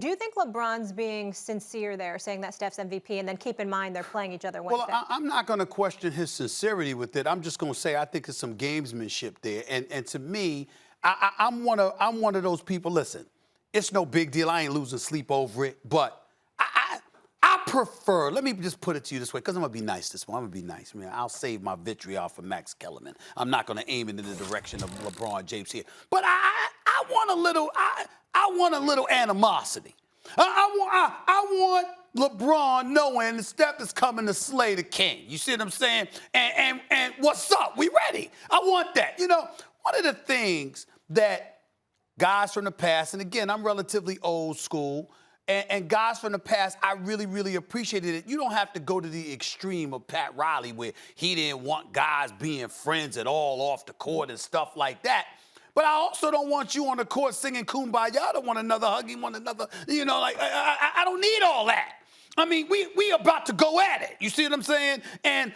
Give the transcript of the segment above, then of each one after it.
Do you think LeBron's being sincere there, saying that Steph's MVP, and then keep in mind they're playing each other Wednesday? Well, I'm not going to question his sincerity with it. I'm just going to say I think it's some gamesmanship there. And to me, I'm one of those people. Listen, it's no big deal. I ain't losing sleep over it. But I prefer. Let me just put it to you this way, because I'm gonna be nice this one. I'm gonna be nice. I mean, I'll save my vitriol for Max Kellerman. I'm not gonna aim it in the direction of LeBron James here. But I want a little. I want a little animosity. I want LeBron knowing that Steph is coming to slay the king. You see what I'm saying? And what's up? We ready. I want that. You know, one of the things that guys from the past, and again, I'm relatively old school, and guys from the past, I really, really appreciated it. You don't have to go to the extreme of Pat Riley where he didn't want guys being friends at all off the court and stuff like that. But I also don't want you on the court singing Kumbaya to one another, hugging one another. You know, like, I don't need all that. I mean, we about to go at it. You see what I'm saying? And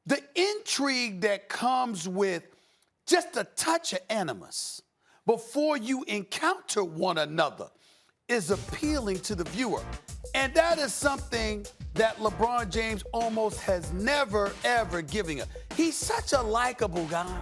the intrigue that comes with just a touch of animus before you encounter one another is appealing to the viewer. And that is something that LeBron James almost has never, ever given up. He's such a likable guy.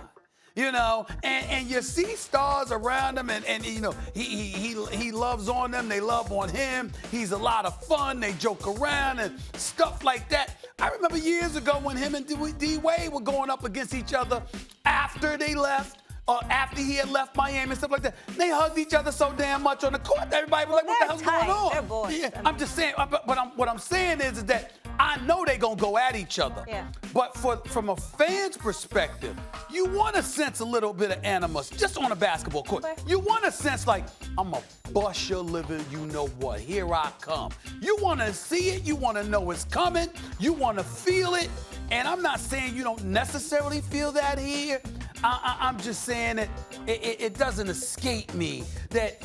You know, and you see stars around him, and you know, he loves on them, they love on him. He's a lot of fun, they joke around and stuff like that. I remember years ago when him and D-Wade were going up against each other after they left, or after he had left Miami and stuff like that. They hugged each other so damn much on the court, everybody was like, what the hell's going on? They're boys. Yeah, I'm just saying, but what I'm saying is that I know they're going to go at each other. Yeah. But from a fan's perspective, you want to sense a little bit of animus just on a basketball court. Okay. You want to sense like, I'm going to bust your living, you know what, here I come. You want to see it. You want to know it's coming. You want to feel it. And I'm not saying you don't necessarily feel that here. I'm just saying that it doesn't escape me that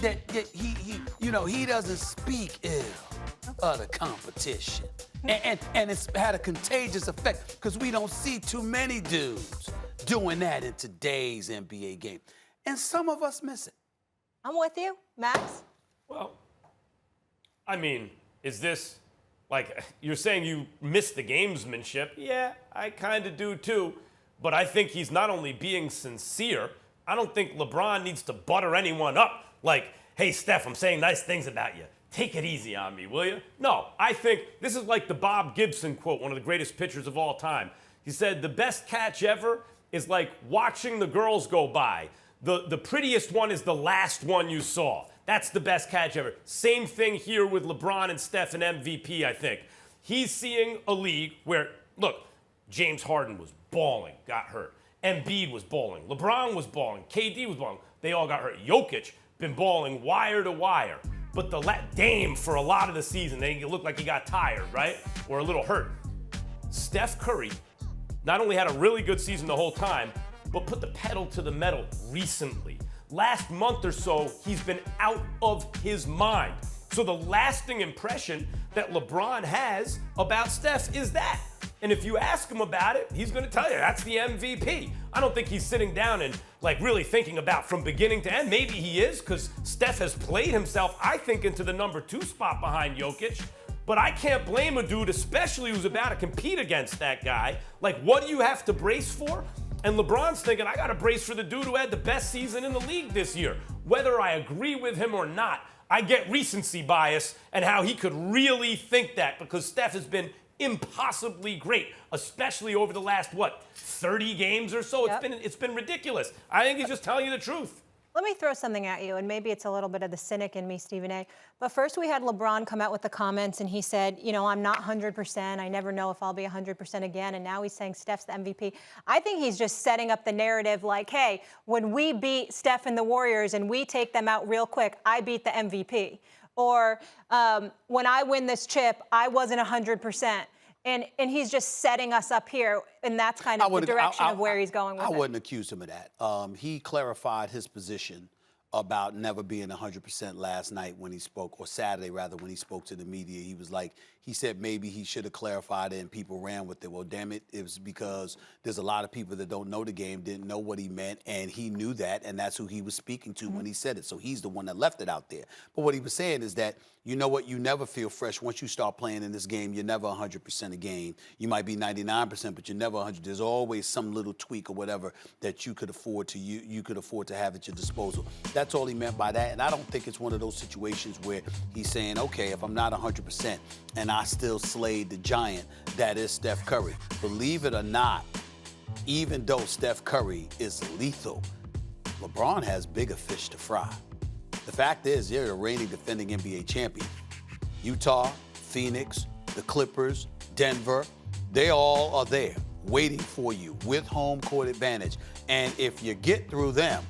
he doesn't speak ill of the competition. And it's had a contagious effect because we don't see too many dudes doing that in today's NBA game. And some of us miss it. I'm with you. Max? Well, I mean, is this, like, you're saying you miss the gamesmanship? Yeah, I kind of do too. But I think he's not only being sincere, I don't think LeBron needs to butter anyone up. Like, hey, Steph, I'm saying nice things about you. Take it easy on me, will you? No, I think this is like the Bob Gibson quote, one of the greatest pitchers of all time. He said, the best catch ever is like watching the girls go by. The prettiest one is the last one you saw. That's the best catch ever. Same thing here with LeBron and Steph and MVP, I think. He's seeing a league where, look, James Harden was balling, got hurt. Embiid was balling. LeBron was balling. KD was balling. They all got hurt. Jokic been balling wire to wire. But Dame, for a lot of the season, they looked like he got tired, right? Or a little hurt. Steph Curry not only had a really good season the whole time, but put the pedal to the metal recently. Last month or so, he's been out of his mind. So the lasting impression that LeBron has about Steph is that. And if you ask him about it, he's going to tell you that's the MVP. I don't think he's sitting down and like really thinking about from beginning to end. Maybe he is, because Steph has played himself, I think, into the number 2 spot behind Jokic. But I can't blame a dude, especially who's about to compete against that guy. Like, what do you have to brace for? And LeBron's thinking, I got to brace for the dude who had the best season in the league this year. Whether I agree with him or not, I get recency bias and how he could really think that, because Steph has been impossibly great, especially over the last, 30 games or so? Yep. It's been ridiculous. I think he's just telling you the truth. Let me throw something at you, and maybe it's a little bit of the cynic in me, Stephen A. But first we had LeBron come out with the comments, and he said, you know, I'm not 100%. I never know if I'll be 100% again. And now he's saying Steph's the MVP. I think he's just setting up the narrative like, hey, when we beat Steph and the Warriors and we take them out real quick, I beat the MVP. Or when I win this chip, I wasn't 100%. And he's just setting us up here, and that's kind of the direction of where he's going with it. I wouldn't accuse him of that. He clarified his position about never being 100% last night when he spoke, or Saturday rather, when he spoke to the media. He was like, he said maybe he should have clarified it and people ran with it. Well, damn it, it was because there's a lot of people that don't know the game, didn't know what he meant, and he knew that, and that's who he was speaking to when he said it. So he's the one that left it out there. But what he was saying is that, you know what, you never feel fresh. Once you start playing in this game, you're never 100% a game. You might be 99%, but you're never 100. There's always some little tweak or whatever that you could afford to you could afford to have at your disposal. That's all he meant by that. And I don't think it's one of those situations where he's saying, okay, if I'm not 100% and I still slayed the giant that is Steph Curry. Believe it or not, even though Steph Curry is lethal, LeBron has bigger fish to fry. The fact is, they're the reigning defending NBA champion. Utah, Phoenix, the Clippers, Denver, they all are there waiting for you with home court advantage. And if you get through them,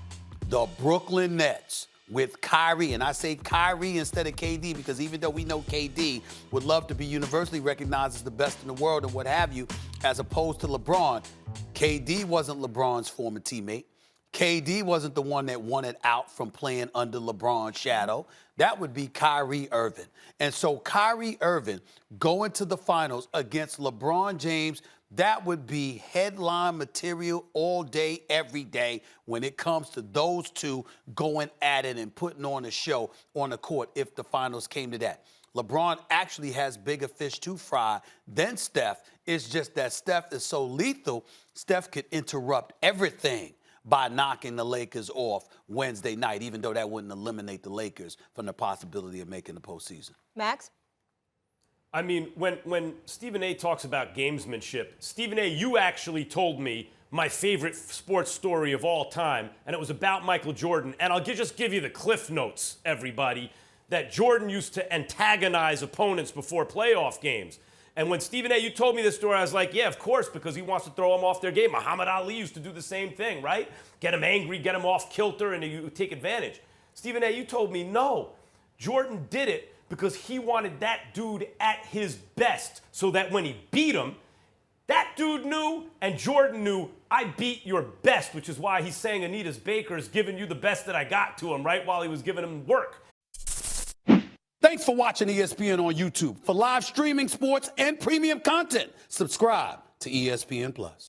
the Brooklyn Nets with Kyrie, and I say Kyrie instead of KD because even though we know KD would love to be universally recognized as the best in the world and what have you, as opposed to LeBron, KD wasn't LeBron's former teammate. KD wasn't the one that wanted out from playing under LeBron's shadow. That would be Kyrie Irving. And so Kyrie Irving going to the finals against LeBron James, that would be headline material all day, every day when it comes to those two going at it and putting on a show on the court if the finals came to that. LeBron actually has bigger fish to fry than Steph. It's just that Steph is so lethal, Steph could interrupt everything by knocking the Lakers off Wednesday night, even though that wouldn't eliminate the Lakers from the possibility of making the postseason. Max? I mean, when Stephen A. talks about gamesmanship, Stephen A., you actually told me my favorite sports story of all time, and it was about Michael Jordan. And I'll just give you the cliff notes, everybody, that Jordan used to antagonize opponents before playoff games. And when Stephen A., you told me this story, I was like, yeah, of course, because he wants to throw them off their game. Muhammad Ali used to do the same thing, right? Get him angry, get him off kilter, and you take advantage. Stephen A., you told me, no, Jordan did it because he wanted that dude at his best so that when he beat him, that dude knew and Jordan knew, I beat your best, which is why he's saying Anita's Baker's giving you the best that I got to him, right, while he was giving him work. Thanks for watching ESPN on YouTube. For live streaming sports and premium content, subscribe to ESPN+.